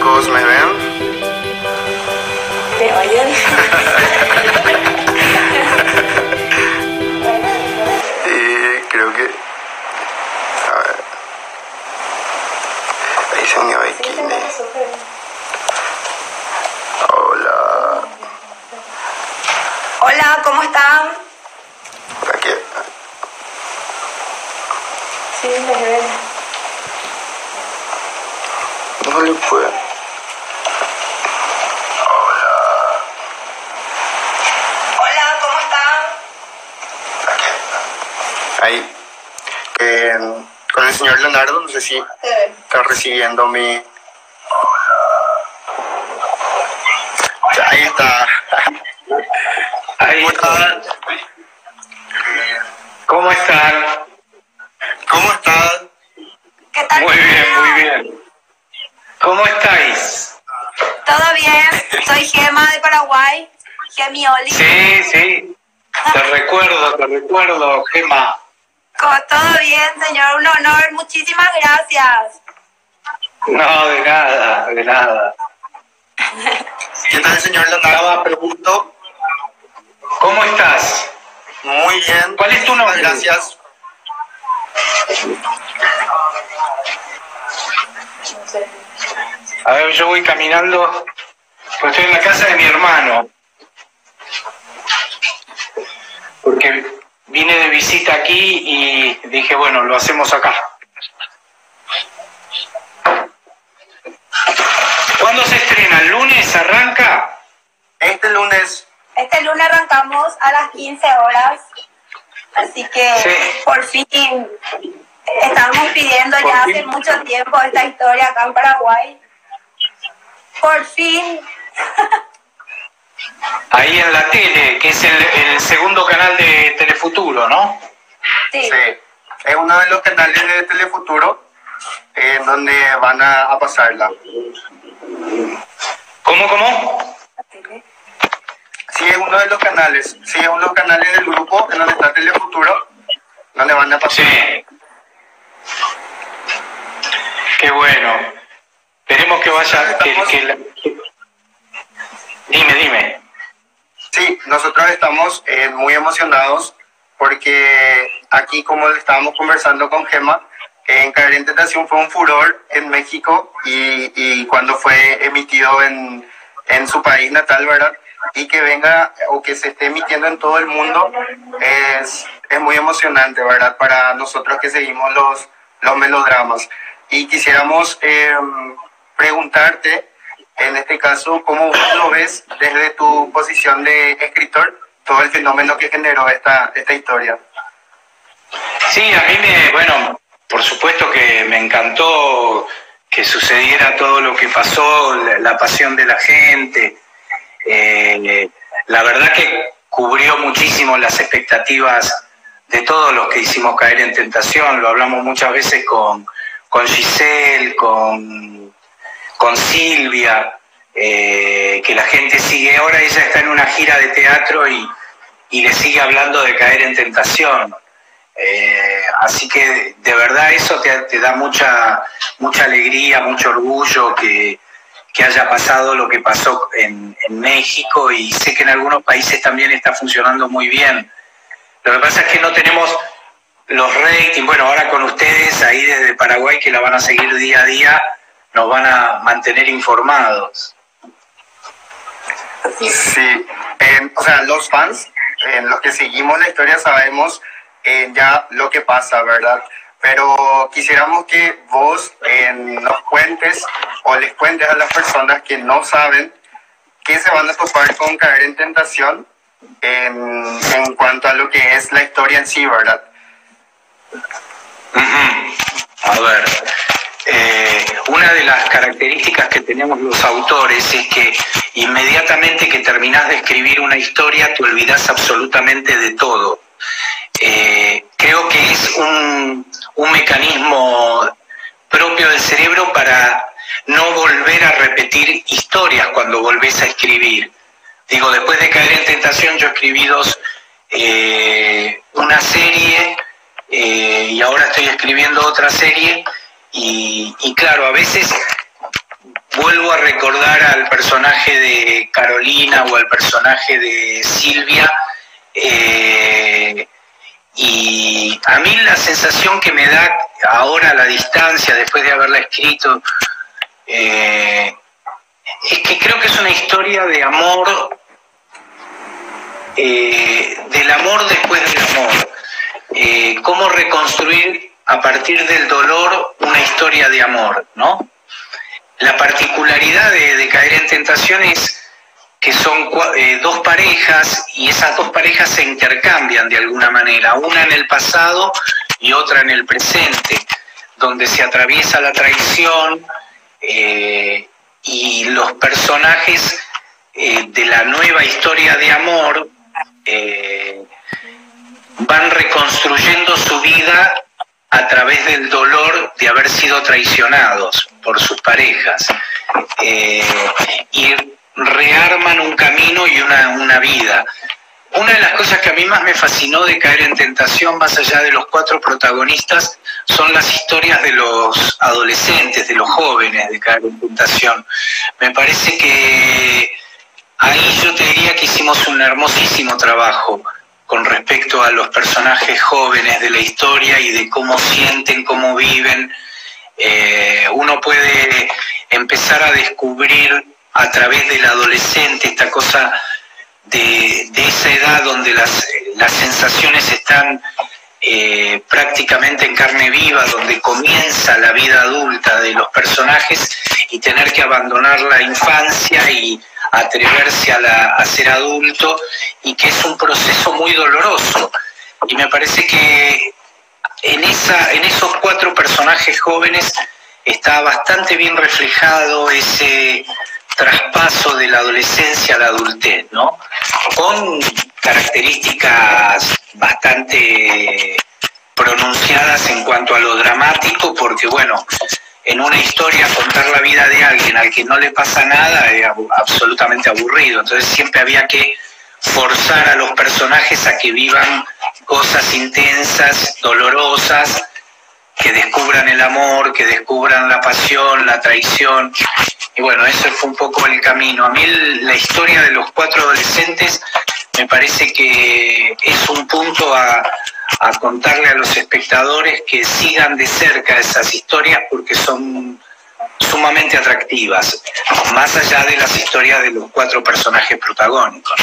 chicos, ¿me ven? ¿Me oyen? Creo que... A ver... Ahí se unió Bikini. Hola. Hola, ¿cómo están? ¿Para qué? Sí, me ven. No le puedo. Hola, ¿cómo están? ¿Para qué? Ahí. Con el señor Leonardo, no sé si Te ven. está recibiendo mi... Ya, ahí está. Ahí está. ¿Cómo están? ¿Cómo estás? ¿Qué tal? Muy bien, muy bien. ¿Cómo estáis? ¿Todo bien? Soy Gema de Paraguay. Gemioli. Sí. Te recuerdo, Gema. Todo bien, señor. Un honor. Muchísimas gracias. No, de nada. ¿Qué tal, señor Leonardo? Pregunto. ¿Cómo estás? Muy bien. ¿Cuál es tu nombre? Gracias. A ver, yo voy caminando, pues estoy en la casa de mi hermano. Porque vine de visita aquí y dije, bueno, lo hacemos acá. ¿Cuándo se estrena? ¿El lunes arranca? Este lunes. Este lunes arrancamos a las 15 horas. Así que Sí. por fin estamos pidiendo Por ya fin. hace mucho tiempo esta historia acá en Paraguay. Por fin. Ahí en la tele, que es el segundo canal de Telefuturo, ¿no? Sí. Sí. Es uno de los canales de Telefuturo en donde van a pasarla. ¿Cómo? Sí, es uno de los canales. Sí, es uno de los canales del grupo en donde está Telefuturo, donde van a pasar. Sí. Qué bueno. Esperemos que vaya... Dime. Sí, nosotros estamos muy emocionados porque aquí, como estábamos conversando con Gema, en Caer en Tentación fue un furor en México y cuando fue emitido en su país natal, ¿verdad? Y que venga o que se esté emitiendo en todo el mundo es muy emocionante, ¿verdad? Para nosotros que seguimos los melodramas. Y quisiéramos preguntarte, en este caso, ¿cómo vos lo ves desde tu posición de escritor, todo el fenómeno que generó esta historia? Sí, a mí bueno, por supuesto que me encantó que sucediera todo lo que pasó, la pasión de la gente. La verdad que cubrió muchísimo las expectativas de todos los que hicimos Caer en Tentación. Lo hablamos muchas veces con Giselle, con Silvia, que la gente sigue. Ahora ella está en una gira de teatro y le sigue hablando de Caer en Tentación. Así que de verdad eso te da mucha alegría, mucho orgullo que haya pasado lo que pasó en México, y sé que en algunos países también está funcionando muy bien. Lo que pasa es que no tenemos los ratings. Bueno, ahora con ustedes ahí desde Paraguay, que la van a seguir día a día, nos van a mantener informados. Sí, o sea, los fans, los que seguimos la historia, sabemos ya lo que pasa, ¿verdad? Pero quisiéramos que vos nos cuentes o les cuentes a las personas que no saben que se van a topar con Caer en Tentación en cuanto a lo que es la historia en sí, ¿verdad? A ver, una de las características que tenemos los autores es que inmediatamente que terminás de escribir una historia te olvidás absolutamente de todo. Creo que es un mecanismo propio del cerebro para no volver a repetir historias cuando volvés a escribir. Digo, después de Caer en Tentación yo escribí una serie y ahora estoy escribiendo otra serie y claro, a veces vuelvo a recordar al personaje de Carolina o al personaje de Silvia, y a mí la sensación que me da ahora a la distancia, después de haberla escrito, es que creo que es una historia de amor, del amor después del amor, cómo reconstruir a partir del dolor una historia de amor, ¿no? La particularidad de Caer en Tentación es que son dos parejas, y esas dos parejas se intercambian de alguna manera, una en el pasado y otra en el presente, donde se atraviesa la traición, y los personajes de la nueva historia de amor van reconstruyendo su vida a través del dolor de haber sido traicionados por sus parejas, y rearman un camino y una vida. Una de las cosas que a mí más me fascinó de Caer en Tentación, más allá de los 4 protagonistas, son las historias de los adolescentes, de los jóvenes de Caer en Tentación. Me parece que ahí yo te diría que hicimos un hermosísimo trabajo con respecto a los personajes jóvenes de la historia y de cómo sienten, cómo viven. Uno puede empezar a descubrir a través del adolescente esta cosa de esa edad donde las sensaciones están prácticamente en carne viva, donde comienza la vida adulta de los personajes, y tener que abandonar la infancia y atreverse a ser adulto, y que es un proceso muy doloroso. Y me parece que en esos 4 personajes jóvenes está bastante bien reflejado ese traspaso de la adolescencia a la adultez, ¿no? Con características bastante pronunciadas en cuanto a lo dramático, porque bueno, en una historia contar la vida de alguien al que no le pasa nada es absolutamente aburrido. Entonces siempre había que forzar a los personajes a que vivan cosas intensas, dolorosas, que descubran el amor, que descubran la pasión, la traición. Y bueno, ese fue un poco el camino. A mí la historia de los 4 adolescentes me parece que es un punto a contarle a los espectadores que sigan de cerca esas historias, porque son sumamente atractivas, más allá de las historias de los 4 personajes protagónicos.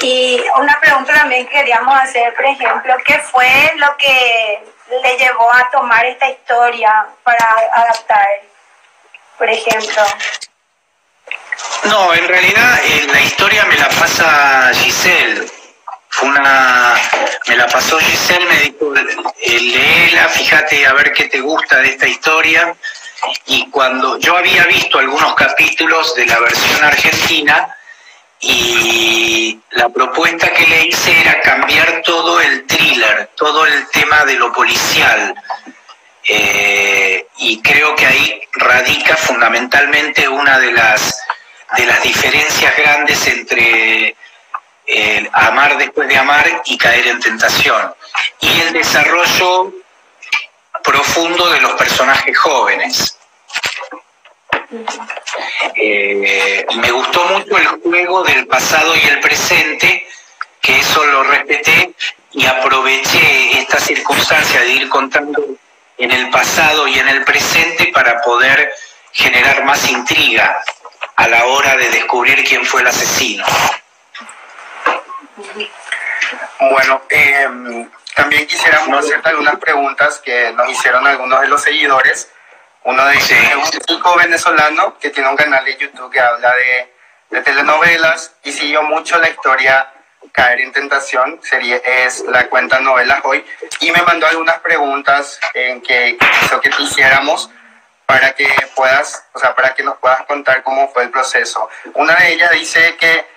Y una pregunta también que queríamos hacer, por ejemplo, ¿qué fue lo que le llevó a tomar esta historia para adaptar, por ejemplo? No, en realidad la historia me la pasa Giselle. Me la pasó Giselle, me dijo, léela, fíjate a ver qué te gusta de esta historia. Y cuando yo había visto algunos capítulos de la versión argentina, y la propuesta que le hice era cambiar todo el thriller, todo el tema de lo policial, y creo que ahí radica fundamentalmente una de las diferencias grandes entre Amar después de amar y Caer en Tentación, y el desarrollo profundo de los personajes jóvenes. Me gustó mucho el juego del pasado y el presente, que eso lo respeté, y aproveché esta circunstancia de ir contando en el pasado y en el presente para poder generar más intriga a la hora de descubrir quién fue el asesino. Bueno, también quisiéramos hacerte algunas preguntas que nos hicieron algunos de los seguidores. Uno de ellos es un chico venezolano que tiene un canal de YouTube que habla de telenovelas y siguió mucho la historia Caer en Tentación, es la cuenta Novelas Hoy, y me mandó algunas preguntas que quiso que te hiciéramos para que nos puedas contar cómo fue el proceso. Una de ellas dice que,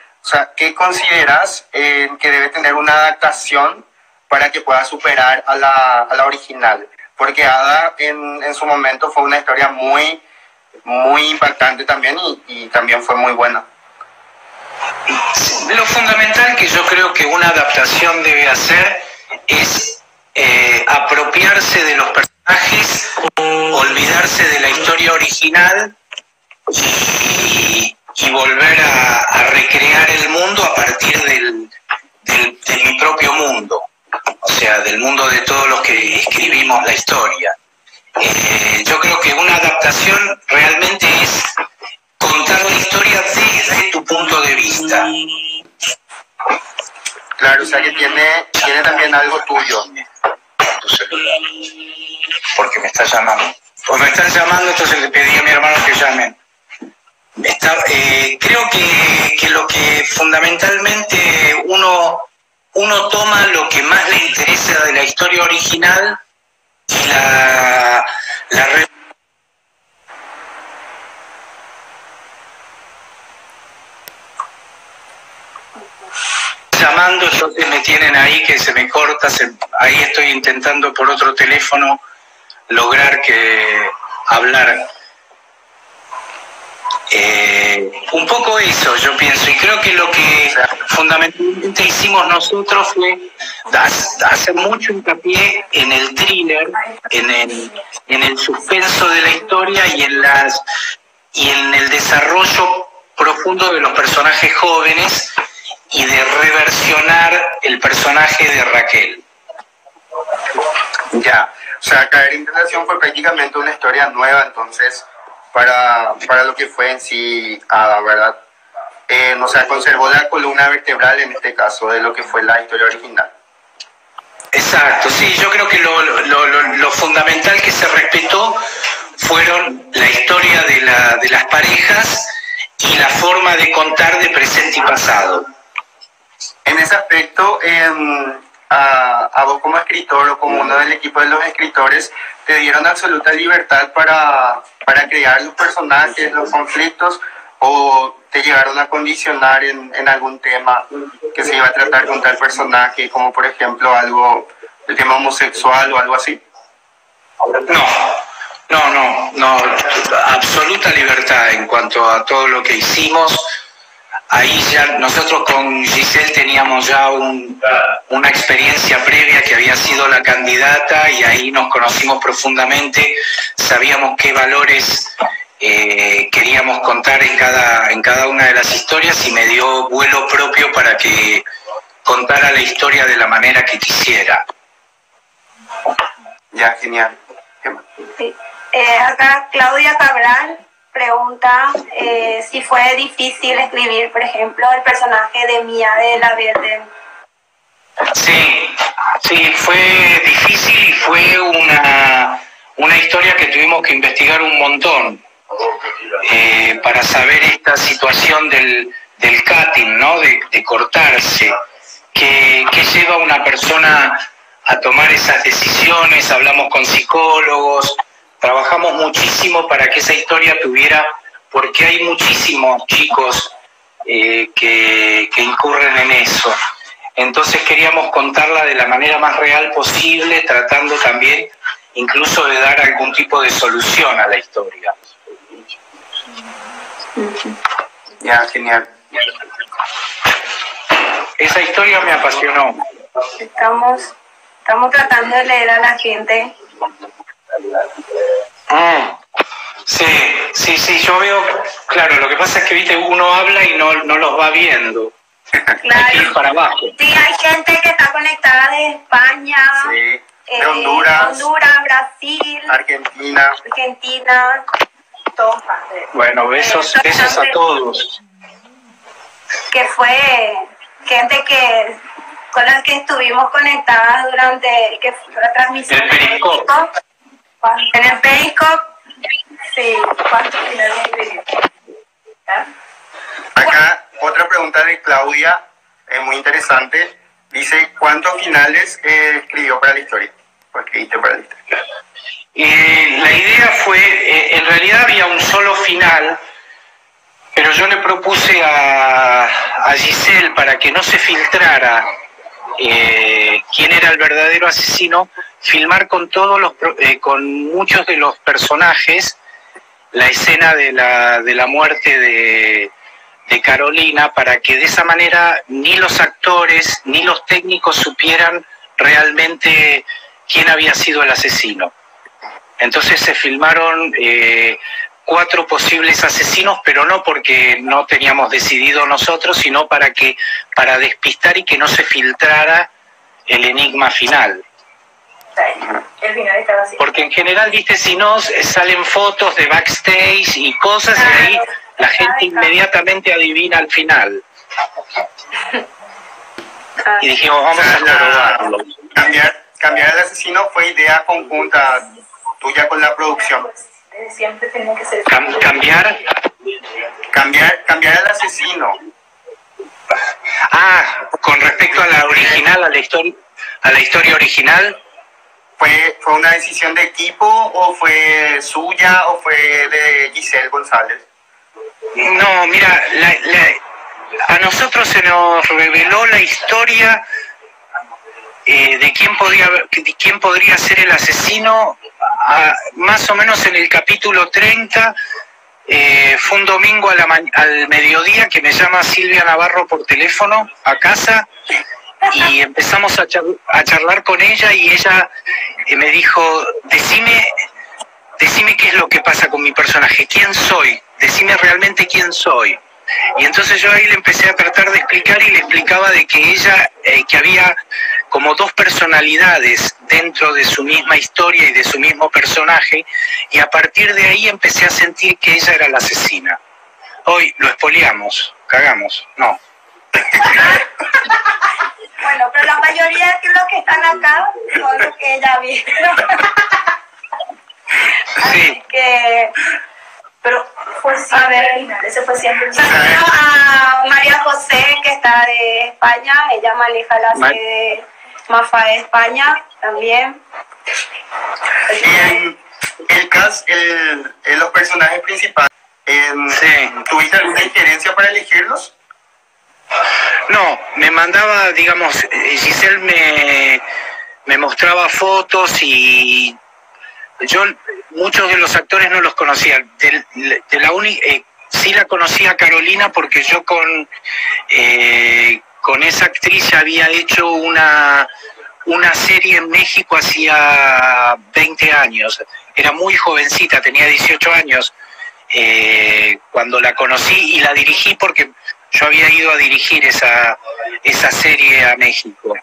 ¿qué consideras que debe tener una adaptación para que pueda superar a la original? Porque Ada en su momento fue una historia muy, muy impactante también, y también fue muy buena. Lo fundamental que yo creo que una adaptación debe hacer es apropiarse de los personajes personajes, olvidarse de la historia original y volver a recrear el mundo a partir de mi propio mundo, o sea, del mundo de todos los que escribimos la historia. Yo creo que una adaptación realmente es contar la historia desde tu punto de vista. Claro, o sea que tiene también algo tuyo. Tu celular. Porque me está llamando. Pues me están llamando, entonces le pedí a mi hermano que llamen. Creo que lo que fundamentalmente uno toma lo que más le interesa de la historia original y la llamando, entonces me tienen ahí que se me corta, ahí estoy intentando por otro teléfono lograr hablar. Un poco eso yo pienso, y creo que lo que fundamentalmente hicimos nosotros fue hacer mucho hincapié en el thriller, en el suspenso de la historia y en el desarrollo profundo de los personajes jóvenes y de reversionar el personaje de Raquel. Ya, o sea, Caer en Tentación fue prácticamente una historia nueva, entonces, para lo que fue en sí Ada, ¿verdad? O sea, conservó la columna vertebral en este caso de lo que fue la historia original. Exacto, sí, yo creo que lo fundamental que se respetó fueron la historia de las parejas y la forma de contar de presente y pasado. En ese aspecto, a vos como escritor o como uno del equipo de los escritores, te dieron absoluta libertad para crear los personajes, los conflictos, o te llegaron a condicionar en algún tema que se iba a tratar con tal personaje, como por ejemplo el tema homosexual o algo así. No, absoluta libertad en cuanto a todo lo que hicimos. Ahí ya nosotros con Giselle teníamos ya una experiencia previa que había sido la candidata y ahí nos conocimos profundamente, sabíamos qué valores queríamos contar en cada una de las historias y me dio vuelo propio para que contara la historia de la manera que quisiera. Ya, genial. Sí. Acá Claudia Cabral pregunta si fue difícil escribir, por ejemplo, el personaje de Mía de la Verde. Sí, fue difícil y fue una historia que tuvimos que investigar un montón para saber esta situación del cutting, ¿no? De cortarse, que lleva a una persona a tomar esas decisiones. Hablamos con psicólogos, trabajamos muchísimo para que esa historia tuviera, porque hay muchísimos chicos que incurren en eso. Entonces queríamos contarla de la manera más real posible, tratando también incluso de dar algún tipo de solución a la historia. Ya, genial. Esa historia me apasionó. Estamos tratando de leer a la gente. Sí, yo veo, claro, lo que pasa es que, viste, uno habla y no los va viendo. Claro. Hay que ir para abajo. Sí, hay gente que está conectada de España, Sí, de Honduras, Brasil, Argentina, todas partes. Bueno, besos a todos. Que fue gente con las que estuvimos conectadas durante la transmisión. El Periscope. En el Periscope, sí. ¿Cuántos finales de Periscope? Acá otra pregunta de Claudia, muy interesante. Dice, ¿cuántos finales escribió para la historia? ¿O escribiste para la historia? La idea fue, en realidad había un solo final, pero yo le propuse a Giselle, para que no se filtrara quién era el verdadero asesino, filmar con con muchos de los personajes la escena de la muerte de Carolina, para que de esa manera ni los actores ni los técnicos supieran realmente quién había sido el asesino. Entonces se filmaron 4 posibles asesinos, pero no porque no teníamos decidido nosotros, sino para despistar y que no se filtrara el enigma final. El final estaba así. Porque en general, viste, si no, salen fotos de backstage y cosas, y ahí la gente inmediatamente adivina al final. Y dijimos, vamos a probarlo. Cambiar el asesino fue idea conjunta tuya con la producción. Siempre tenía que ser. Cambiar el asesino. Con respecto a la original, a la historia original. ¿Fue una decisión de equipo o fue suya o fue de Giselle González? No, mira, a nosotros se nos reveló la historia de quién podría ser el asesino, más o menos en el capítulo 30. Fue un domingo al mediodía que me llama Silvia Navarro por teléfono a casa y empezamos a charlar con ella, y ella me dijo, decime qué es lo que pasa con mi personaje, quién soy, decime realmente quién soy. Y entonces yo ahí le empecé a tratar de explicar, y le explicaba de que ella, que había como 2 personalidades dentro de su misma historia y de su mismo personaje, y a partir de ahí empecé a sentir que ella era la asesina. Hoy lo espoleamos, cagamos, no. Bueno, pero la mayoría de los que están acá son los que ella vio. Así que... Pero fue siempre, ese fue siempre. Saludos a María José, que está de España, ella maneja la sede de Mafa de España también. El cast, los personajes principales, ¿tuviste alguna injerencia para elegirlos? No, me mandaba, digamos, Giselle me mostraba fotos, y yo muchos de los actores no los conocía. Sí la conocía Carolina, porque yo con esa actriz ya había hecho una serie en México hacía 20 años. Era muy jovencita, tenía 18 años cuando la conocí, y la dirigí porque yo había ido a dirigir esa serie a México.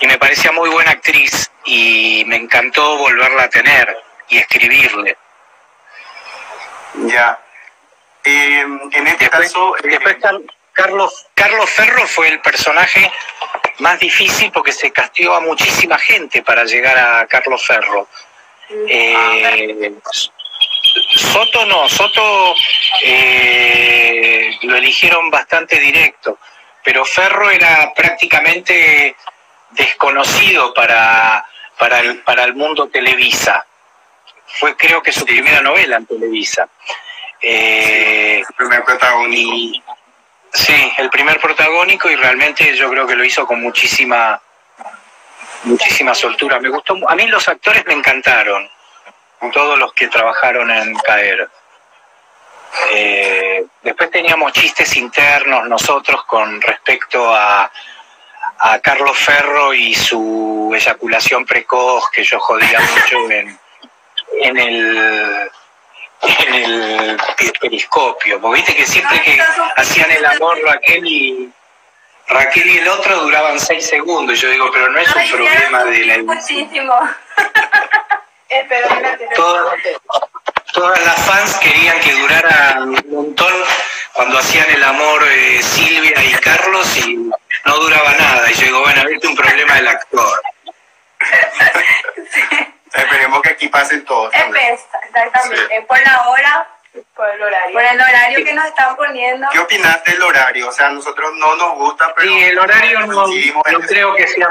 Y me parecía muy buena actriz, y me encantó volverla a tener y escribirle. Ya. En este caso... Después Carlos Ferro fue el personaje más difícil, porque se castigó a muchísima gente para llegar a Carlos Ferro. Soto no, Soto lo eligieron bastante directo, pero Ferro era prácticamente desconocido para el mundo Televisa. Fue, creo que, su primera novela en Televisa. El primer protagónico. Sí, el primer protagónico, y realmente yo creo que lo hizo con muchísima soltura. Me gustó, a mí los actores me encantaron, todos los que trabajaron en Caer. Después teníamos chistes internos nosotros con respecto a Carlos Ferro y su eyaculación precoz, que yo jodía mucho en el periscopio, porque viste que siempre que hacían el amor Raquel y el otro duraban 6 segundos, y yo digo, pero no es un problema de la... Muchísimo. Todas las fans querían que durara un montón cuando hacían el amor Silvia y Carlos, y no duraba nada, y yo digo, bueno, este es un problema del actor. Sí. Esperemos que aquí pasen todos. Exactamente, sí. Por la hora, por el horario que nos están poniendo. ¿Qué opinas del horario? O sea, a nosotros no nos gusta, pero... Sí, el horario no creo que sea...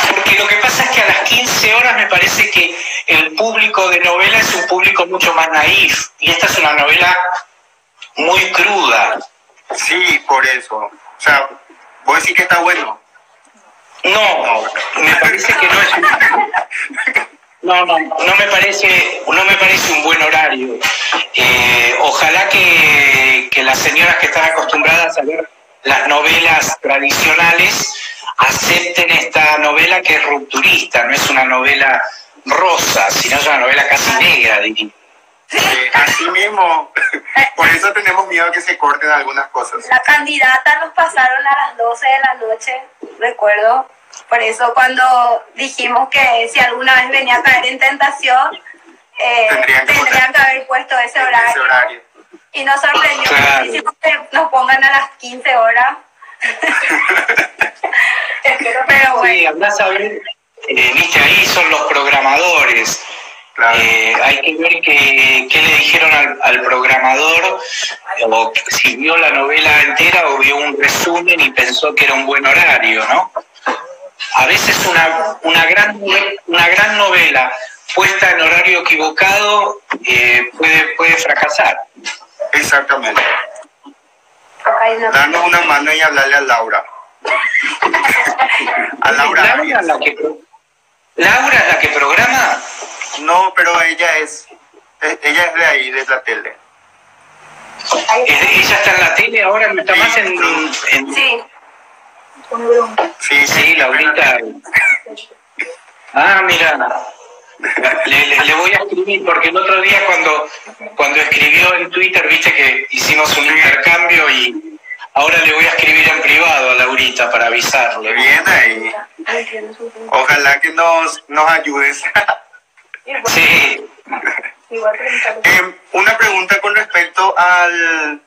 Porque lo que pasa es que a las 15 horas me parece que el público de novela es un público mucho más naif, y esta es una novela muy cruda. Sí, por eso. O sea, ¿vos decís que está bueno? No, me parece que no es no me parece un buen horario. Ojalá que las señoras que están acostumbradas a ver las novelas tradicionales acepten esta novela, que es rupturista, no es una novela rosa, sino es una novela casi negra, diría. Así mismo, por eso tenemos miedo a que se corten algunas cosas. La candidata nos pasaron a las 12 de la noche, recuerdo. Por eso cuando dijimos que si alguna vez venía a caer en tentación, tendrían que haber puesto ese horario. Y nos sorprendió muchísimo que nos pongan a las 15 horas. Pero bueno. Sí, andás a ver, viste, ahí son los programadores. Claro. Hay que ver qué le dijeron al programador, o si vio la novela entera o vio un resumen y pensó que era un buen horario, ¿no? A veces una gran novela puesta en horario equivocado puede fracasar. Exactamente. Darnos una mano y hablarle a Laura. A Laura. ¿Laura es la que programa? No, pero ella es de ahí, de la tele. ¿Ella está en la tele ahora? ¿No está más en...? Sí. Sí, Laurita. Ah, mira. Le voy a escribir, porque el otro día cuando escribió en Twitter, viste que hicimos un intercambio, y ahora le voy a escribir en privado a Laurita para avisarle. Bien ahí. Ojalá que nos ayudes. Sí. Una pregunta con respecto al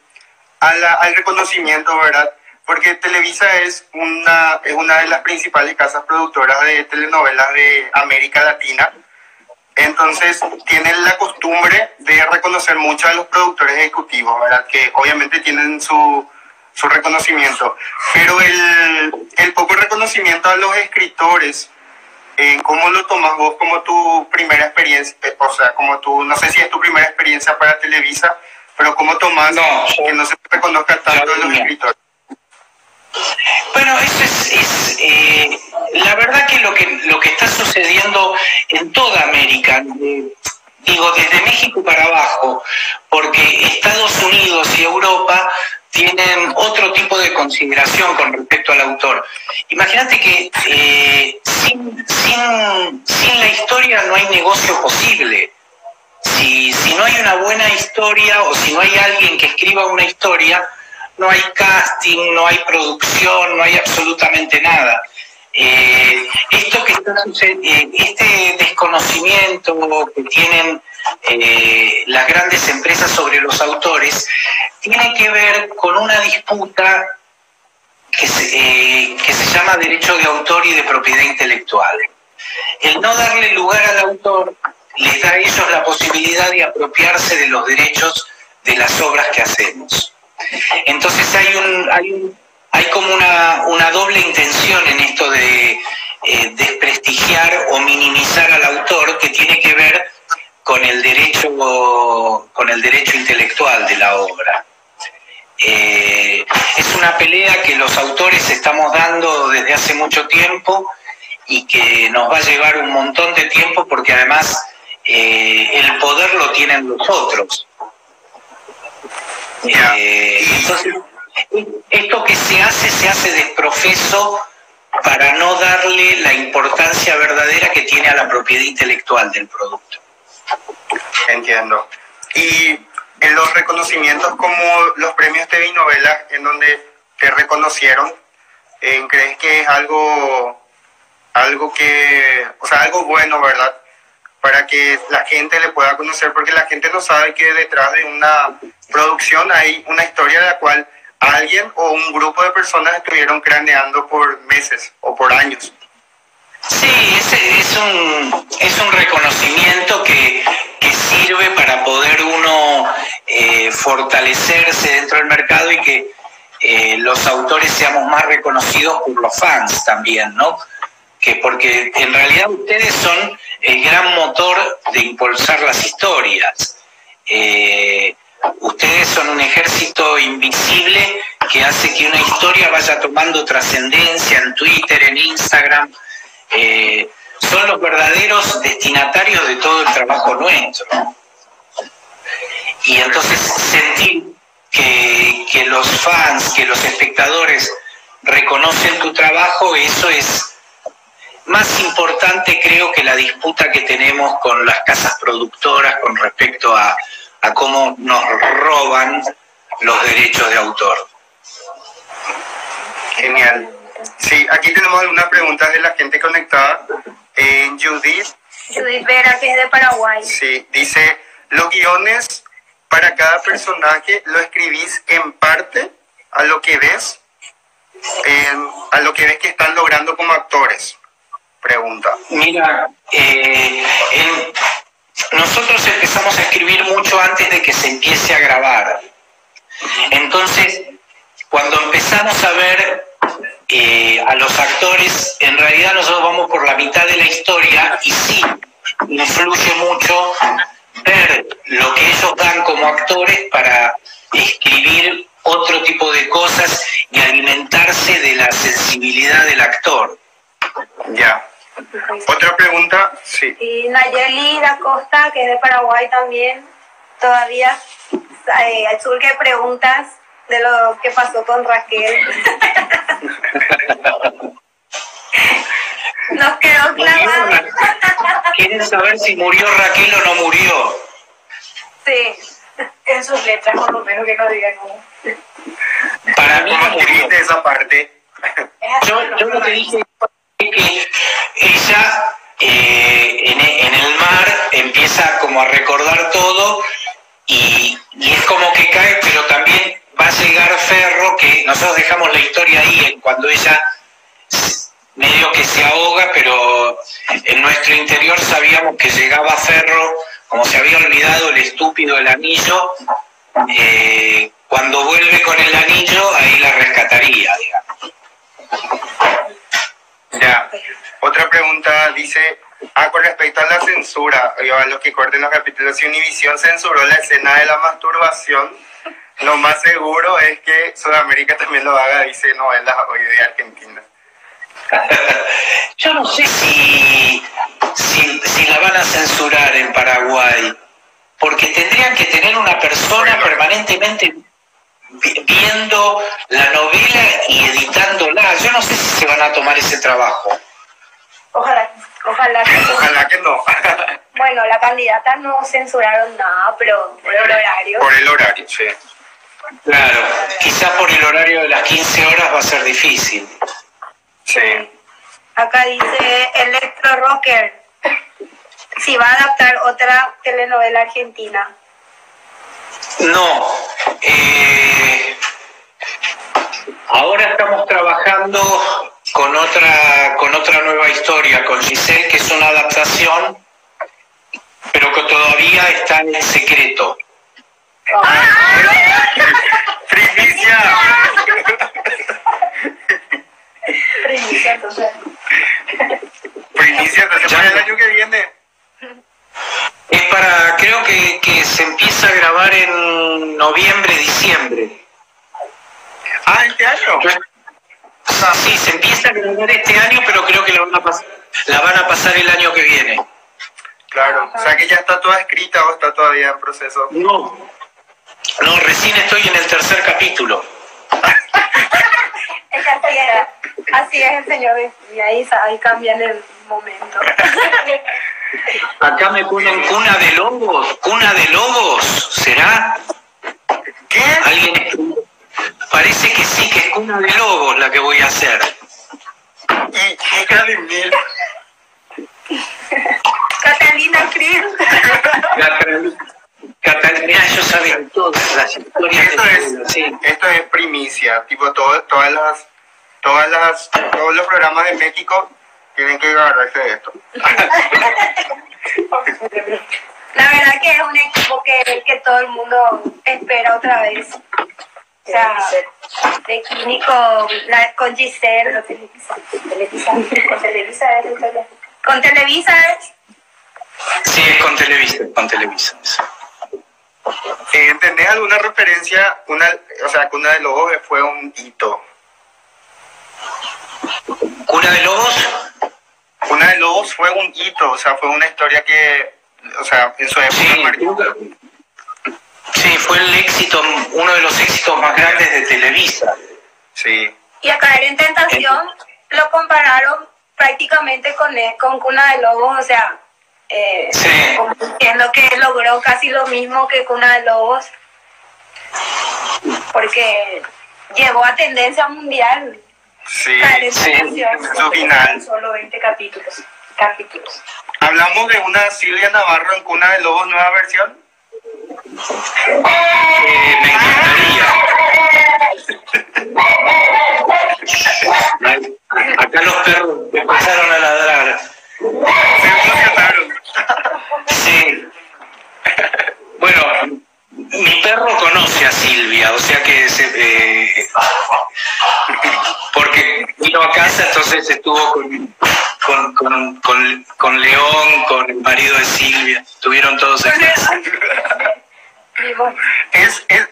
reconocimiento, ¿verdad? Porque Televisa es una de las principales casas productoras de telenovelas de América Latina. Entonces, tienen la costumbre de reconocer mucho a los productores ejecutivos, ¿verdad? Que obviamente tienen su reconocimiento. Pero el poco reconocimiento a los escritores, ¿cómo lo tomas vos como tu primera experiencia? O sea, no sé si es tu primera experiencia para Televisa, pero ¿cómo tomas que no se reconozca tanto a los escritores? Bueno, eso es la verdad que lo que está sucediendo en toda América, digo, desde México para abajo, porque Estados Unidos y Europa tienen otro tipo de consideración con respecto al autor. Imagínate que sin la historia no hay negocio posible. Si no hay una buena historia, o si no hay alguien que escriba una historia, no hay casting, no hay producción, no hay absolutamente nada. Esto que está sucediendo, este desconocimiento que tienen las grandes empresas sobre los autores, tiene que ver con una disputa que se llama derecho de autor y de propiedad intelectual. El no darle lugar al autor les da a ellos la posibilidad de apropiarse de los derechos de las obras que hacemos. Entonces hay como una doble intención en esto de desprestigiar o minimizar al autor, que tiene que ver con el derecho intelectual de la obra. Es una pelea que los autores estamos dando desde hace mucho tiempo y que nos va a llevar un montón de tiempo, porque además el poder lo tienen los otros. Entonces, esto que se hace desprofeso para no darle la importancia verdadera que tiene a la propiedad intelectual del producto. Entiendo. Y en los reconocimientos como los premios TV y novelas, en donde te reconocieron, ¿crees que es algo bueno, verdad? Para que la gente le pueda conocer, porque la gente no sabe que detrás de una producción hay una historia de la cual alguien o un grupo de personas estuvieron craneando por meses o por años. Sí, es un reconocimiento que sirve para poder uno fortalecerse dentro del mercado, y que los autores seamos más reconocidos por los fans también, ¿no? Porque en realidad ustedes son el gran motor de impulsar las historias. Ustedes son un ejército invisible que hace que una historia vaya tomando trascendencia en Twitter, en Instagram. Son los verdaderos destinatarios de todo el trabajo nuestro. Y entonces sentir que los fans, que los espectadores reconocen tu trabajo, eso es más importante creo que la disputa que tenemos con las casas productoras con respecto a cómo nos roban los derechos de autor. Genial. Sí, aquí tenemos algunas preguntas de la gente conectada. Judith Vera, que es de Paraguay. Sí, dice, los guiones para cada personaje lo escribís en parte a lo que ves que están logrando como actores. Pregunta. Mira, nosotros empezamos a escribir mucho antes de que se empiece a grabar. Entonces, cuando empezamos a ver a los actores, en realidad nosotros vamos por la mitad de la historia y sí, influye mucho ver lo que ellos dan como actores para escribir otro tipo de cosas y alimentarse de la sensibilidad del actor. Ya. Otra pregunta, sí. Y Nayeli da Costa, que es de Paraguay también, todavía surge preguntas de lo que pasó con Raquel. Nos quedó clavada. ¿Quieren saber si murió Raquel o no murió? Sí. En sus letras, por lo menos que no digan cómo. Para mí no murió. Esa parte. Yo lo que dije es que ella en el mar empieza como a recordar todo y es como que cae, pero también va a llegar Ferro, que nosotros dejamos la historia ahí cuando ella medio que se ahoga, pero en nuestro interior sabíamos que llegaba Ferro, como se había olvidado el estúpido el anillo, cuando vuelve con el anillo ahí la rescataría, digamos. Ya. Otra pregunta dice, con respecto a la censura, a los que corten los capítulos, si Univision censuró la escena de la masturbación, lo más seguro es que Sudamérica también lo haga, dice novelas hoy de Argentina. Yo no sé si la van a censurar en Paraguay, porque tendrían que tener una persona permanentemente viendo la novela y editándola. Yo no sé si se van a tomar ese trabajo. Ojalá que no. Bueno, la candidata no censuraron nada, pero por el horario. Por el horario, sí. Claro, quizás por el horario de las 15 horas va a ser difícil. Sí. Acá dice Electro Rocker, si va a adaptar otra telenovela argentina. No, ahora estamos trabajando con otra nueva historia, con Giselle, que es una adaptación, pero que todavía está en secreto. ¡Primicia! Primicia, entonces para el año que viene. Es para, creo que se empieza a grabar en noviembre, diciembre. ¿Este año? Sí, se empieza a grabar este año, pero creo que la van a pasar el año que viene. Claro, o sea que ya está toda escrita o está todavía en proceso. No, recién estoy en el 3er capítulo. Así es el señor, y ahí cambian el momento. Acá me ponen Cuna de Lobos, ¿será? ¿Qué? ¿Alguien? Parece que sí, que es Cuna de Lobos la que voy a hacer. Y Cadimil. Catalina Cris. Catalina, yo sabía todas las historias. Esto es primicia, tipo todos los programas de México tienen que agarrarse de esto. La verdad que es un equipo que todo el mundo espera otra vez. O sea, de Químico, con Giselle, con Televisa es. Sí, es con Televisa. ¿Entendés alguna referencia? Cuna de Lobos fue un hito. ¿Cuna de Lobos? Cuna de Lobos fue un hito, o sea, fue una historia que, o sea, en su época sí, fue uno de los éxitos más grandes de Televisa. Sí. Y a Caer en Tentación lo compararon prácticamente con Cuna de Lobos, o sea, entiendo que logró casi lo mismo que Cuna de Lobos, porque llegó a tendencia mundial. Sí, su final. Solo 20 capítulos. ¿Hablamos de una Silvia Navarro en Cuna de Lobos nueva versión? Me encantaría. Acá los perros empezaron a ladrar. Se emocionaron. Sí. Bueno, mi perro conoce a Silvia, o sea que porque vino a casa, entonces estuvo con León, con el marido de Silvia, estuvieron todos en casa.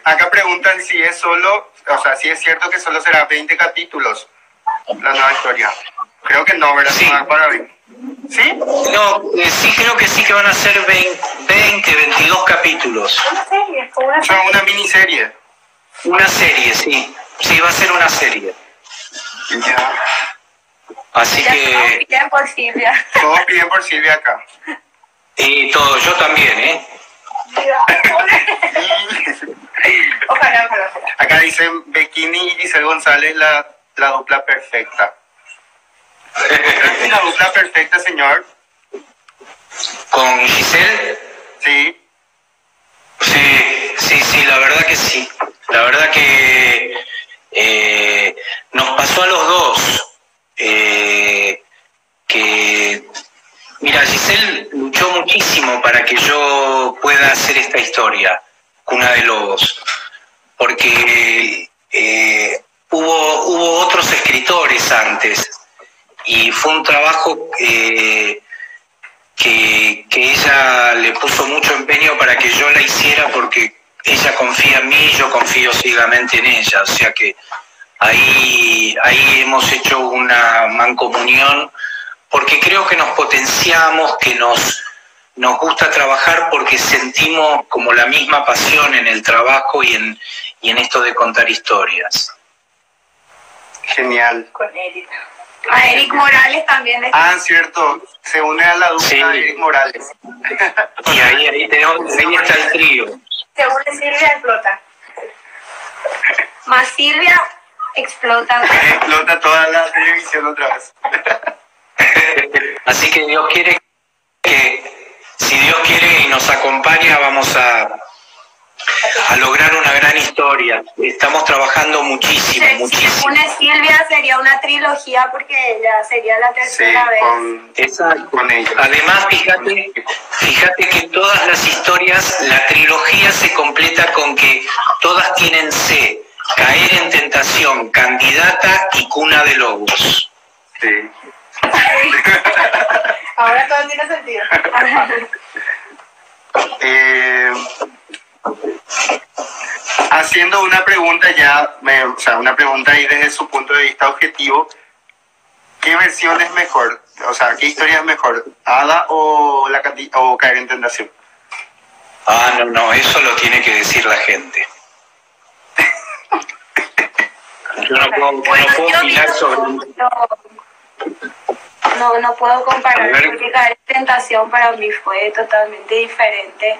Acá preguntan si es solo, o sea, si es cierto que solo será 20 capítulos la nueva historia. Creo que no, ¿verdad? Sí. ¿Sí? No, sí creo que sí que van a ser 22 capítulos. Una serie, O sea, una miniserie. Una serie, sí. Sí, va a ser una serie. Ya. Así ya que... todos piden por Silvia. Todos piden por Silvia acá. Y todo, yo también, ¿eh? Ojalá. Acá dicen Bikini y Giselle González, la dupla perfecta. ¿Es la dupla perfecta, señor? ¿Con Giselle? Sí. Sí, la verdad que sí. La verdad que nos pasó a los dos. Que mira, Giselle luchó muchísimo para que yo pueda hacer esta historia, Cuna de Lobos, porque hubo otros escritores antes y fue un trabajo que ella le puso mucho empeño para que yo la hiciera, porque ella confía en mí y yo confío ciegamente en ella, o sea que ahí hemos hecho una mancomunión, porque creo que nos potenciamos, que nos gusta trabajar porque sentimos como la misma pasión en el trabajo y en esto de contar historias. Genial. Con Eric. A Eric Morales también. Cierto. Se une a la dupla de Eric Morales. Y ahí está el trío. Se une Silvia, explota. Más Silvia, explota. Explota toda la televisión otra vez. Así que Dios quiere si Dios quiere y nos acompaña, vamos a lograr una gran historia. Estamos trabajando muchísimo. Si une Silvia sería una trilogía, porque ya sería la tercera vez. Con ella. Además, fíjate que todas las historias, la trilogía se completa con que todas tienen C: Caer en Tentación, Candidata y Cuna de Lobos. Sí. Ahora todo tiene sentido. Haciendo una pregunta una pregunta ahí desde su punto de vista objetivo, ¿qué versión es mejor? O sea, ¿qué historia es mejor? ¿Hada o Caer en Tentación? No, eso lo tiene que decir la gente. Yo no puedo opinar sobre... No puedo comparar, porque Caer en Tentación para mí fue totalmente diferente.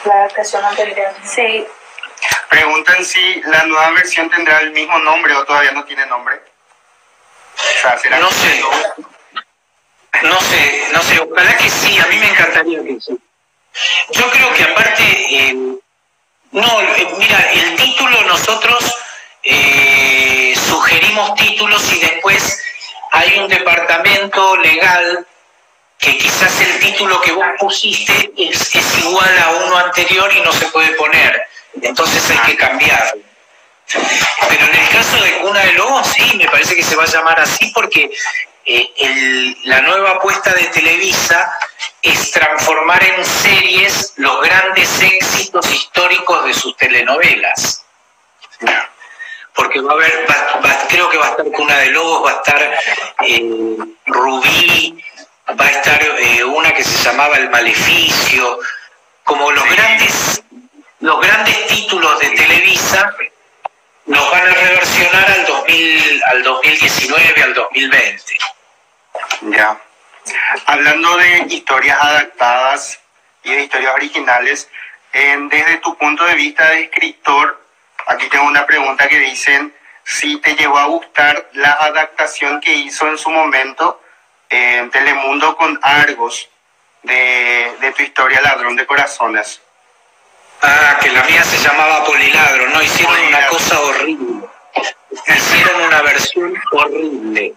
La adaptación anterior. Sí. Preguntan si la nueva versión tendrá el mismo nombre o todavía no tiene nombre. O sea, ¿será no sé, ojalá que sí, a mí me encantaría que sí. Yo creo que aparte, mira, el título nosotros sugerimos títulos y después hay un departamento legal que quizás el título que vos pusiste es igual a uno anterior y no se puede poner, entonces hay que cambiar. Pero en el caso de Cuna de Lobos, sí, me parece que se va a llamar así porque la nueva apuesta de Televisa es transformar en series los grandes éxitos históricos de sus telenovelas. Porque creo que va a estar Cuna de Lobos, va a estar Rubí, va a estar una que se llamaba El Maleficio, como los grandes títulos de Televisa nos van a reversionar al 2019, al 2020. Ya. Hablando de historias adaptadas y de historias originales, desde tu punto de vista de escritor, aquí tengo una pregunta que dicen si te llegó a gustar la adaptación que hizo en su momento Telemundo con Argos de tu historia Ladrón de Corazones. Ah, que la mía se llamaba Poliladro, no, hicieron una cosa horrible. Hicieron una versión horrible.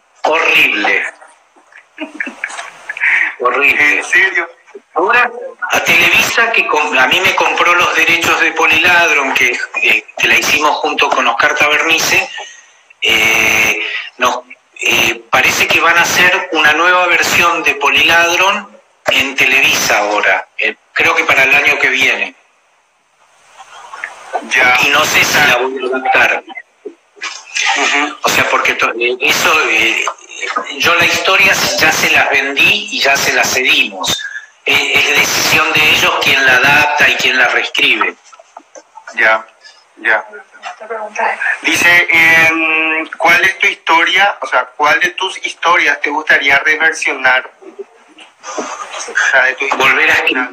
¿En serio? Ahora, a Televisa, que a mí me compró los derechos de Poliladron, que la hicimos junto con Oscar Tabernice, parece que van a hacer una nueva versión de Poliladron en Televisa ahora, creo que para el año que viene. Ya. Y no sé si la voy a adaptar. O sea, porque yo la historia ya se las vendí y ya se las cedimos. Es decisión de ellos quién la adapta y quién la reescribe. Ya. Dice, ¿cuál es tu historia? O sea, ¿cuál de tus historias te gustaría reversionar? O sea, volver a escribir.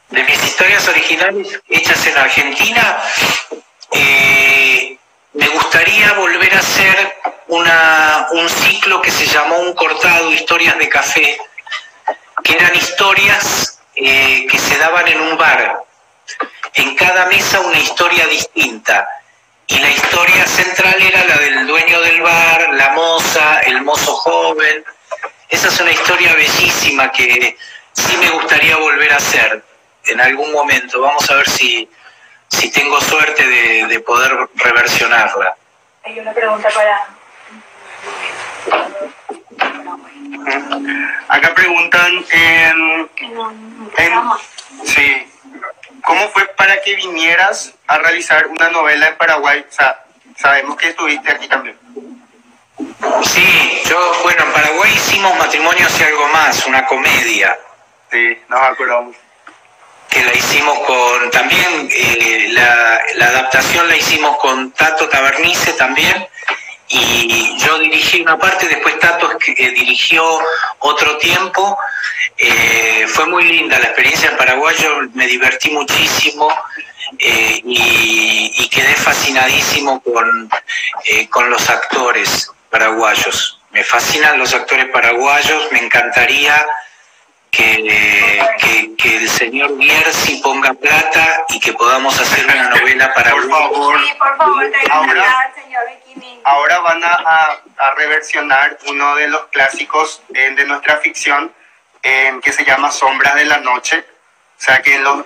De mis historias originales hechas en Argentina, me gustaría volver a hacer un ciclo que se llamó Un Cortado, Historias de Café, que eran historias que se daban en un bar. En cada mesa una historia distinta. Y la historia central era la del dueño del bar, la moza, el mozo joven. Esa es una historia bellísima que sí me gustaría volver a hacer en algún momento. Vamos a ver si tengo suerte de poder reversionarla. Hay una pregunta para... Acá preguntan sí, ¿cómo fue para que vinieras a realizar una novela en Paraguay? O sea, sabemos que estuviste aquí también. Sí, en Paraguay hicimos Matrimonios y Algo Más, una comedia. Sí, nos acordamos. Que la hicimos también la adaptación la hicimos con Tato Tabernice también, y yo dirigí una parte, después Tato dirigió otro tiempo. Fue muy linda la experiencia en Paraguay, yo me divertí muchísimo y quedé fascinadísimo con los actores paraguayos. Me fascinan los actores paraguayos, me encantaría que el señor Bierzi ponga plata y que podamos hacer una novela para... Por favor, sí, por favor, señor Bikini. Ahora van a reversionar uno de los clásicos de nuestra ficción, que se llama Sombras de la Noche. O sea que en los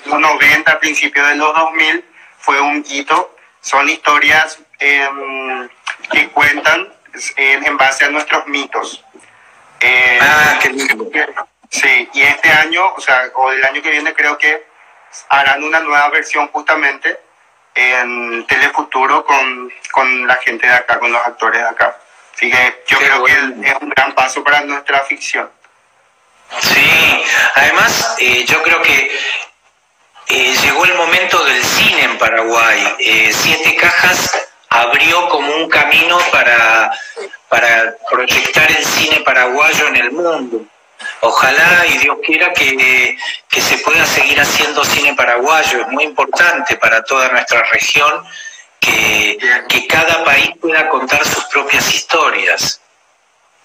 90, a principios de los 2000, fue un hito. Son historias que cuentan en base a nuestros mitos. Qué lindo. Sí, y este año, o el año que viene, creo que harán una nueva versión justamente en Telefuturo con la gente de acá, con los actores de acá. Así que yo creo que es un gran paso para nuestra ficción. Sí, además yo creo que llegó el momento del cine en Paraguay. Siete Cajas abrió como un camino para proyectar el cine paraguayo en el mundo. Ojalá y Dios quiera que se pueda seguir haciendo cine paraguayo. Es muy importante para toda nuestra región que cada país pueda contar sus propias historias.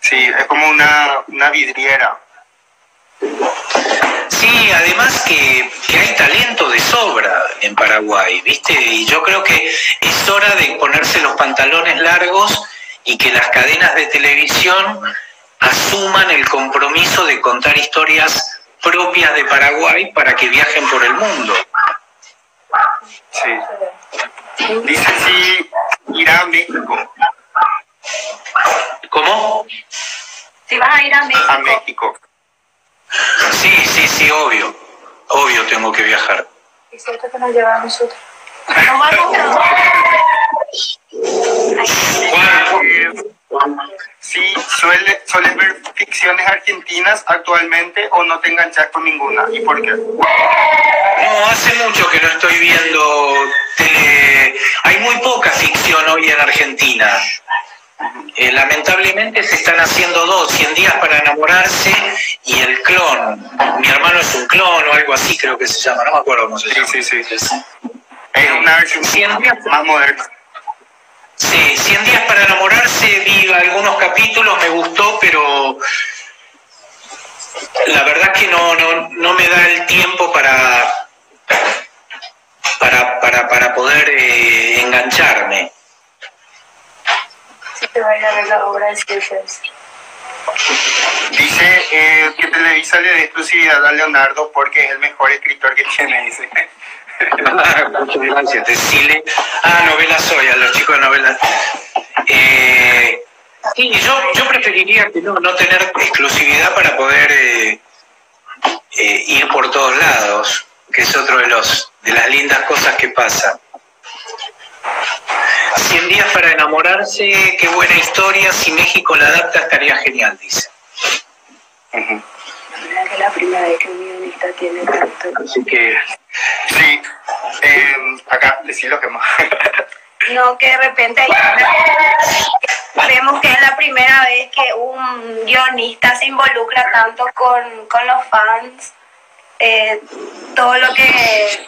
Sí, es como una vidriera. Sí, además que hay talento de sobra en Paraguay, ¿viste? Y yo creo que es hora de ponerse los pantalones largos y que las cadenas de televisión asuman el compromiso de contar historias propias de Paraguay para que viajen por el mundo. Sí. Dice si irá a México. ¿Cómo? Si vas a ir a México. A México. Sí, obvio. Obvio tengo que viajar. Es cierto que nos lleva a nosotros. No vamos, Si ¿Sueles ver ficciones argentinas actualmente o no te enganchas con ninguna? ¿Y por qué? No, hace mucho que no estoy viendo tele. Hay muy poca ficción hoy en Argentina. Lamentablemente se están haciendo dos, 100 días para enamorarse y El Clon. Mi hermano es un clon o algo así creo que se llama, no me acuerdo cómo se llama. Sí. Es una versión 100 días más moderna. Sí, 100 días para enamorarse, vi algunos capítulos, me gustó, pero la verdad que no me da el tiempo para poder engancharme. Sí, te voy a ver la obra de Scorsese. Dice que Televisa le dé exclusividad a Leonardo porque es el mejor escritor que tiene, dice. Muchas gracias, decile. Novelas hoy, a los chicos de novelas. Sí, yo preferiría que no tener exclusividad para poder ir por todos lados, que es otro de las lindas cosas que pasa. 100 días para enamorarse, qué buena historia, si México la adapta estaría genial, dice. Mira que es la primera vez que un guionista tiene tanto. Así que... Sí, acá, decilo que más. No, que de repente vemos que es la primera vez que un guionista se involucra tanto con los fans. Todo lo que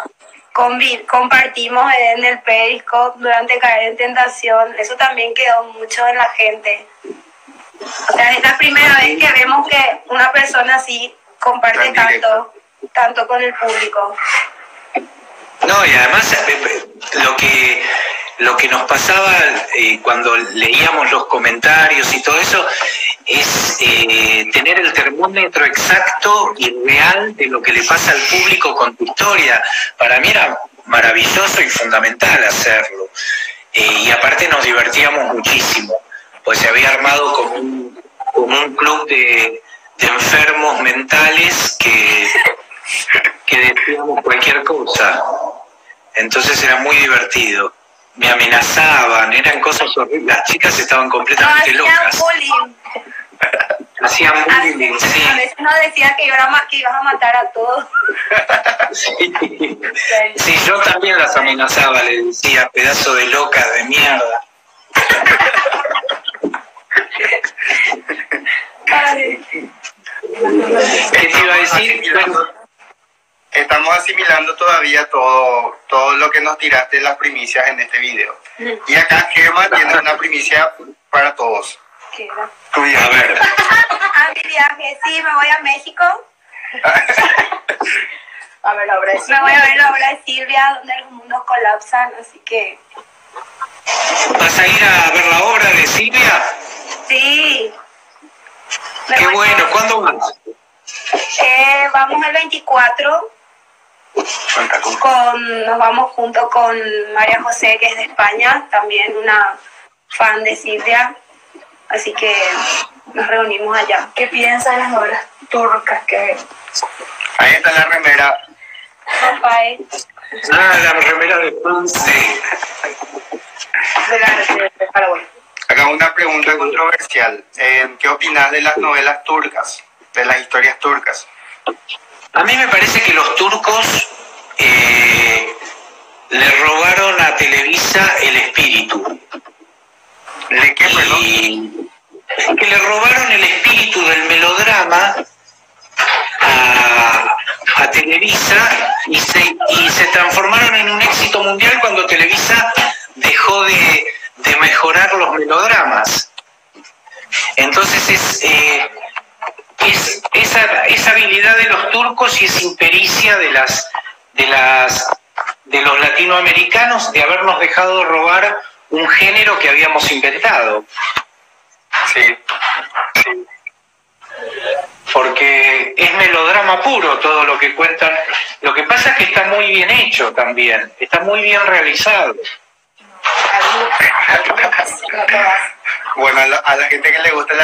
compartimos en el Periscope durante Caer en Tentación, eso también quedó mucho en la gente. O sea, es la primera vez que vemos que una persona así comparte tanto con el público. No, y además lo que nos pasaba cuando leíamos los comentarios y todo eso es tener el termómetro exacto y real de lo que le pasa al público con tu historia. Para mí era maravilloso y fundamental hacerlo. Y aparte nos divertíamos muchísimo, pues se había armado como un club de enfermos mentales que decíamos cualquier cosa. Entonces era muy divertido. Me amenazaban, eran cosas horribles. Las chicas estaban completamente locas. Hacían bullying, sí. A veces nos decía que ibas a matar a todos. Sí, yo también las amenazaba, les decía, pedazo de loca de mierda. ¿Qué te iba a decir? Estamos asimilando todavía todo lo que nos tiraste en las primicias en este video. Y acá Gemma tiene una primicia para todos. ¿Qué era? Tu viaje. A ver. A mi viaje, sí, me voy a México. A ver la obra de Me voy a ver la obra de Silvia, donde los mundos colapsan, así que... ¿Vas a ir a ver la obra de Silvia? Sí. Qué bueno, ¿cuándo vas? Vamos el 24. Nos vamos junto con María José, que es de España, también una fan de Silvia, así que nos reunimos allá. ¿Qué piensas de las obras turcas que Ahí está la remera. Rafael, La remera de France. de Paraguay? Acá una pregunta controversial. ¿Qué opinas de las novelas turcas, de las historias turcas? A mí me parece que los turcos le robaron a Televisa el espíritu. ¿De qué, perdón? Y que le robaron el espíritu del melodrama a Televisa y se transformaron en un éxito mundial cuando Televisa dejó de mejorar los melodramas. Entonces es esa habilidad de los turcos y esa impericia de los latinoamericanos de habernos dejado robar un género que habíamos inventado. Sí. Porque es melodrama puro todo lo que cuentan. Lo que pasa es que está muy bien hecho también, está muy bien realizado. Bueno, a la gente que le gusta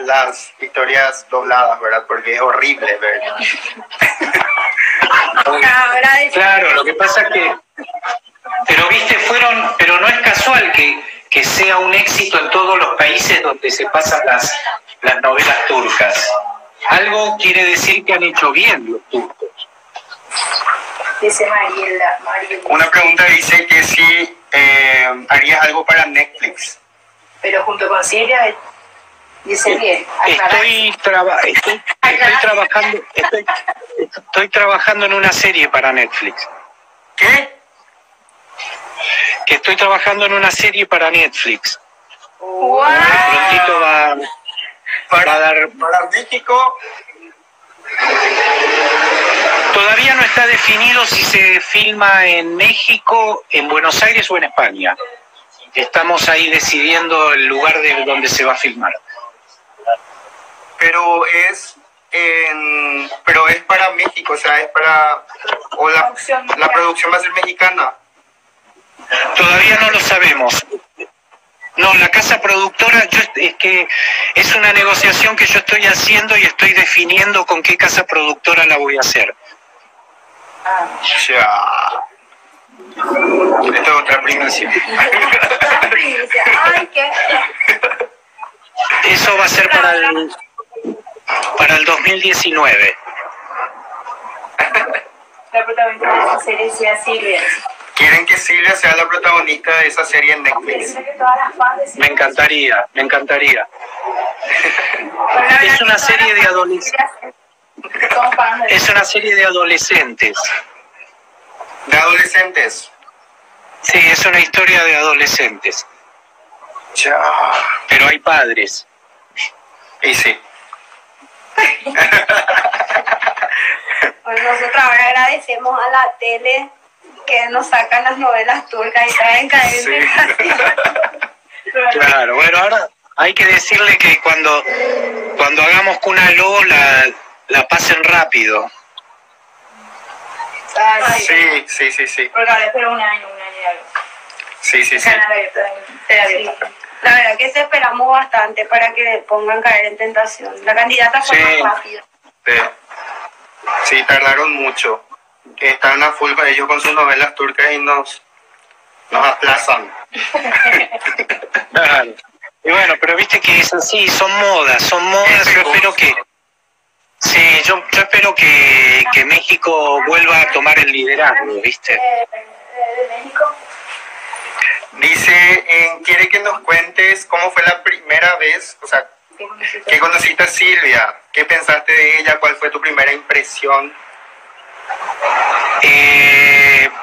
las historias dobladas, ¿verdad? Porque es horrible ver. Claro, lo que pasa es que... Pero viste, pero no es casual que que sea un éxito en todos los países donde se pasan las novelas turcas. Algo quiere decir que han hecho bien los turcos. Dice Mariela. Una pregunta dice que si harías algo para Netflix. Pero junto con Silvia, dice bien. Estoy trabajando en una serie para Netflix. ¿Qué? Que estoy trabajando en una serie para Netflix. ¡Wow! Prontito va a dar... Para México. Todavía no está definido si se filma en México, en Buenos Aires o en España. Estamos ahí decidiendo el lugar de donde se va a filmar. Pero es para México, o sea, es para... O la producción va a ser mexicana. Todavía no lo sabemos. No, la casa productora, es que es una negociación que yo estoy haciendo y estoy definiendo con qué casa productora la voy a hacer. Ya. Esto es otra primicia. Ay, qué... Eso va a ser para el 2019. La protagonista de esa serie sea Silvia. Quieren que Silvia sea la protagonista de esa serie en Netflix. Me encantaría. Es una serie de adolescentes. Es una serie de adolescentes. ¿De adolescentes? Sí, es una historia de adolescentes. Ya. Pero hay padres. Y sí. Bueno, nosotros ahora agradecemos a la tele que nos sacan las novelas turcas y traen Cadente. Claro, bueno, ahora hay que decirle que cuando hagamos Cuna de Lobo la pasen rápido. Sí. Porque ahora espero un año y algo. Sí. La verdad que esperamos bastante para que pongan Caer en Tentación. La candidata fue más rápida. Sí, tardaron mucho. Están a full con ellos con sus novelas turcas y nos aplazan. Claro. Y bueno, pero viste que es así, son modas. Yo espero que... Sí, yo espero que México vuelva a tomar el liderazgo, ¿viste? ¿De México? Dice, quiere que nos cuentes cómo fue la primera vez, o sea, que conociste a Silvia. ¿Qué pensaste de ella? ¿Cuál fue tu primera impresión?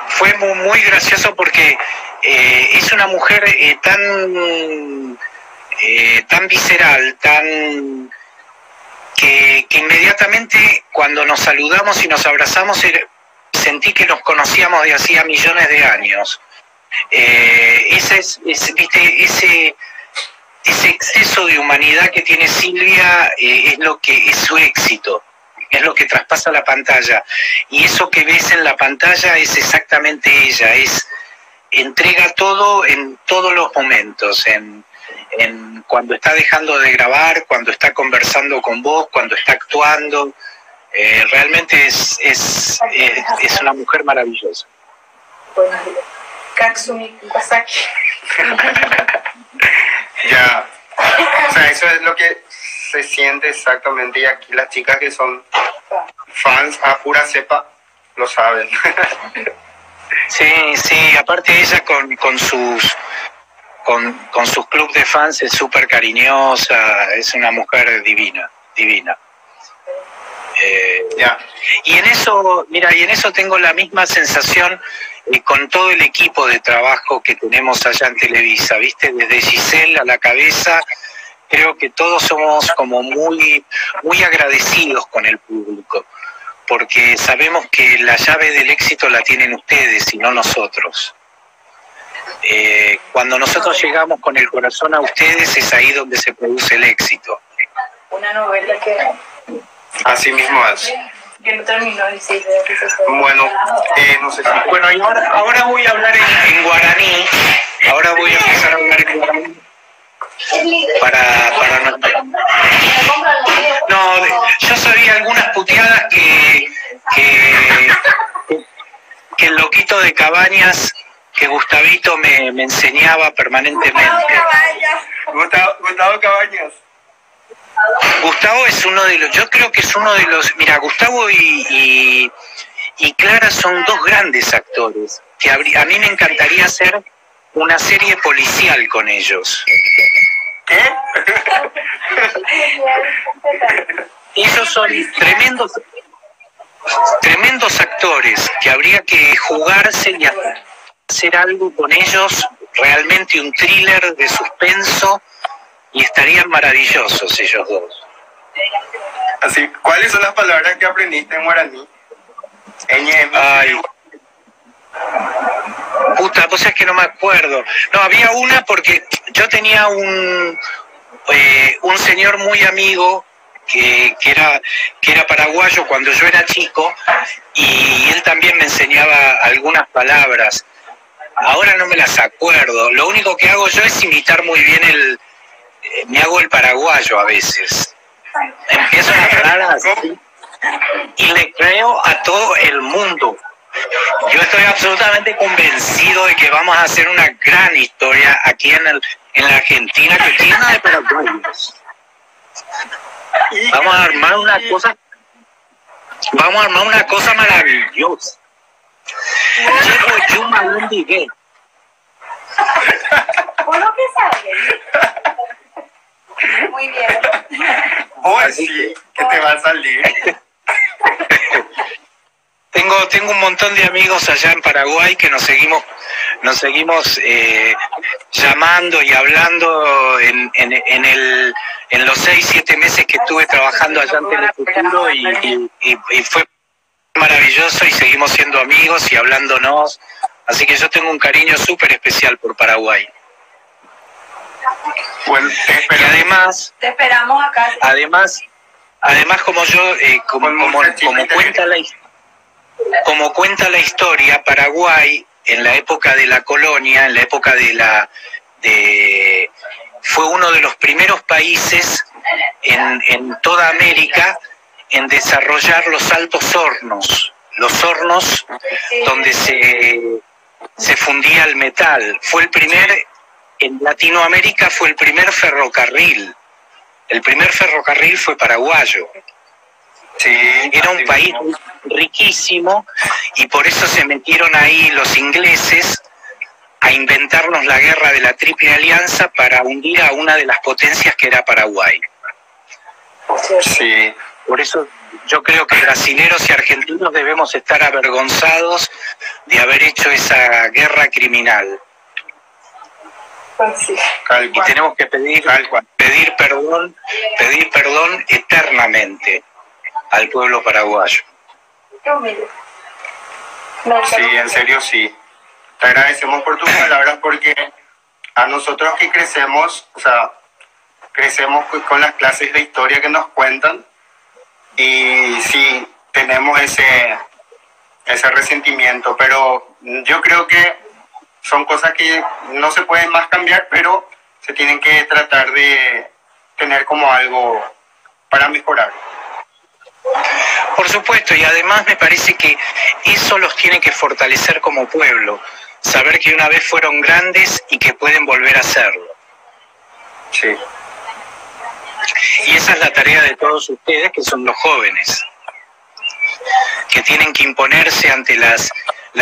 Fue muy gracioso porque es una mujer tan visceral, que inmediatamente cuando nos saludamos y nos abrazamos sentí que nos conocíamos de hacía millones de años. Ese exceso de humanidad que tiene Silvia es lo que es su éxito, es lo que traspasa la pantalla, y eso que ves en la pantalla es exactamente ella, entrega todo en todos los momentos, en cuando está dejando de grabar, cuando está conversando con vos, cuando está actuando. Realmente es una mujer maravillosa. Katsumi Wasaki. Ya, o sea, eso es lo que se siente exactamente, y aquí las chicas que son fans a pura cepa lo saben. Sí, aparte ella con sus clubs de fans es súper cariñosa, es una mujer divina. Y en eso tengo la misma sensación con todo el equipo de trabajo que tenemos allá en Televisa, ¿viste? Desde Giselle a la cabeza, creo que todos somos como muy agradecidos con el público, porque sabemos que la llave del éxito la tienen ustedes y no nosotros. Cuando nosotros llegamos con el corazón a ustedes, es ahí donde se produce el éxito. Una novela que Así mismo es. no terminó y sí, Bueno, no sé si... Bueno, y ahora voy a hablar en guaraní. Ahora voy a empezar a hablar en guaraní. Para no, yo sabía algunas puteadas que el loquito de Cabañas que Gustavito me enseñaba permanentemente. Gustavo Cabañas. Gustavo es uno de los, yo creo que es uno de los, mira, Gustavo y Clara son dos grandes actores, que a mí me encantaría hacer una serie policial con ellos. ¿Qué? Ellos son tremendos actores, que habría que jugarse y hacer algo con ellos, realmente un thriller de suspenso, y estarían maravillosos ellos dos. Así, ¿cuáles son las palabras que aprendiste en guaraní? Ay, puta, pues es que no me acuerdo. No, había una porque yo tenía un señor muy amigo que era paraguayo cuando yo era chico, y él también me enseñaba algunas palabras. Ahora no me las acuerdo. Lo único que hago yo es imitar muy bien me hago el paraguayo a veces. Empiezo a hablar así y le creo a todo el mundo. Yo estoy absolutamente convencido de que vamos a hacer una gran historia aquí en la Argentina, que llena de paraguayos. Vamos a armar una cosa maravillosa. Llego yo un digué. ¿Vos lo que sabes? Muy bien. Vos sí, que te va a salir. Tengo un montón de amigos allá en Paraguay que nos seguimos llamando y hablando en los 6-7 meses que estuve trabajando allá en Telefuturo, y fue maravilloso, y seguimos siendo amigos y hablándonos, así que yo tengo un cariño súper especial por Paraguay. Bueno, y además te esperamos acá. Además como yo como cuenta la historia, Paraguay en la época de la colonia, en la época fue uno de los primeros países en toda América en desarrollar los altos hornos, donde se fundía el metal. En Latinoamérica fue el primer ferrocarril. El primer ferrocarril fue paraguayo. Sí, era un país riquísimo, y por eso se metieron ahí los ingleses a inventarnos la guerra de la Triple Alianza para hundir a una de las potencias que era Paraguay. Sí. Por eso yo creo que brasileros y argentinos debemos estar avergonzados de haber hecho esa guerra criminal. Sí. Y tenemos que pedir perdón eternamente al pueblo paraguayo. Sí, en serio sí. Te agradecemos por tus palabras, porque a nosotros que crecemos con las clases de historia que nos cuentan, y sí, tenemos ese resentimiento, pero yo creo que son cosas que no se pueden más cambiar, pero se tienen que tratar de tener como algo para mejorar. Por supuesto, y además me parece que eso los tiene que fortalecer como pueblo, saber que una vez fueron grandes y que pueden volver a serlo. Sí. Y esa es la tarea de todos ustedes, que son los jóvenes, que tienen que imponerse ante las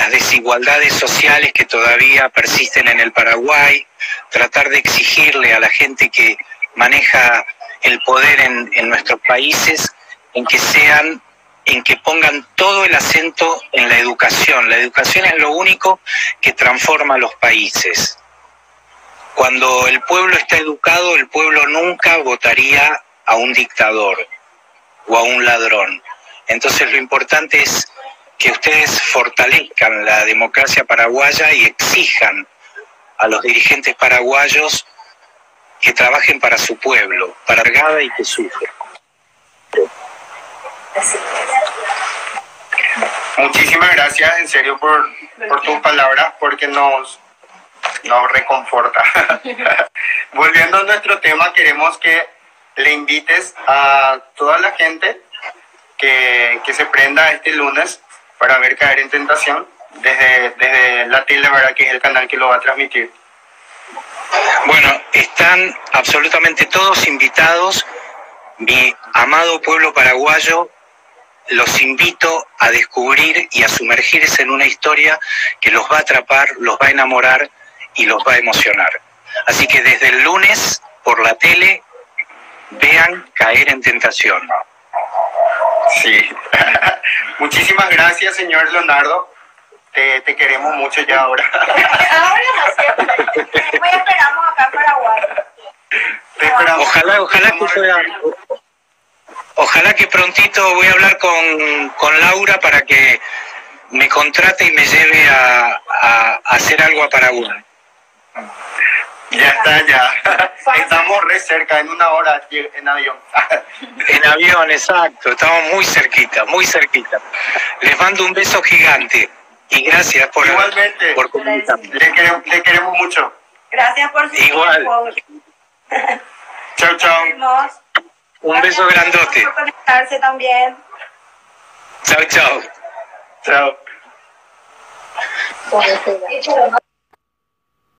desigualdades sociales que todavía persisten en el Paraguay, tratar de exigirle a la gente que maneja el poder en nuestros países en que pongan todo el acento en la educación. La educación es lo único que transforma los países. Cuando el pueblo está educado, el pueblo nunca votaría a un dictador o a un ladrón. Entonces lo importante es que ustedes fortalezcan la democracia paraguaya y exijan a los dirigentes paraguayos que trabajen para su pueblo, para Argada, y que sufren. Muchísimas gracias, en serio, por tus palabras, porque nos reconforta. Volviendo a nuestro tema, queremos que le invites a toda la gente que se prenda este lunes para ver Caer en Tentación, desde la tele, ¿verdad? Que es el canal que lo va a transmitir. Bueno, están absolutamente todos invitados. Mi amado pueblo paraguayo, los invito a descubrir y a sumergirse en una historia que los va a atrapar, los va a enamorar y los va a emocionar. Así que desde el lunes, por la tele, vean Caer en Tentación. Sí. Muchísimas gracias, señor Leonardo. Te queremos mucho ya ahora. Ahora no siempre. Después esperamos acá en Paraguay. Te esperamos. Ojalá que prontito voy a hablar con Laura para que me contrate y me lleve a hacer algo a Paraguay. Ya está, ya. Estamos re cerca, en 1 hora en avión. En avión, exacto. Estamos muy cerquita, muy cerquita. Les mando un beso gigante y gracias por Igualmente. Por comunicarme. Le queremos mucho. Gracias por su Igual. tiempo. Chao, chao. Un beso grandote. Por conectarse también. Chao, chao. Chao.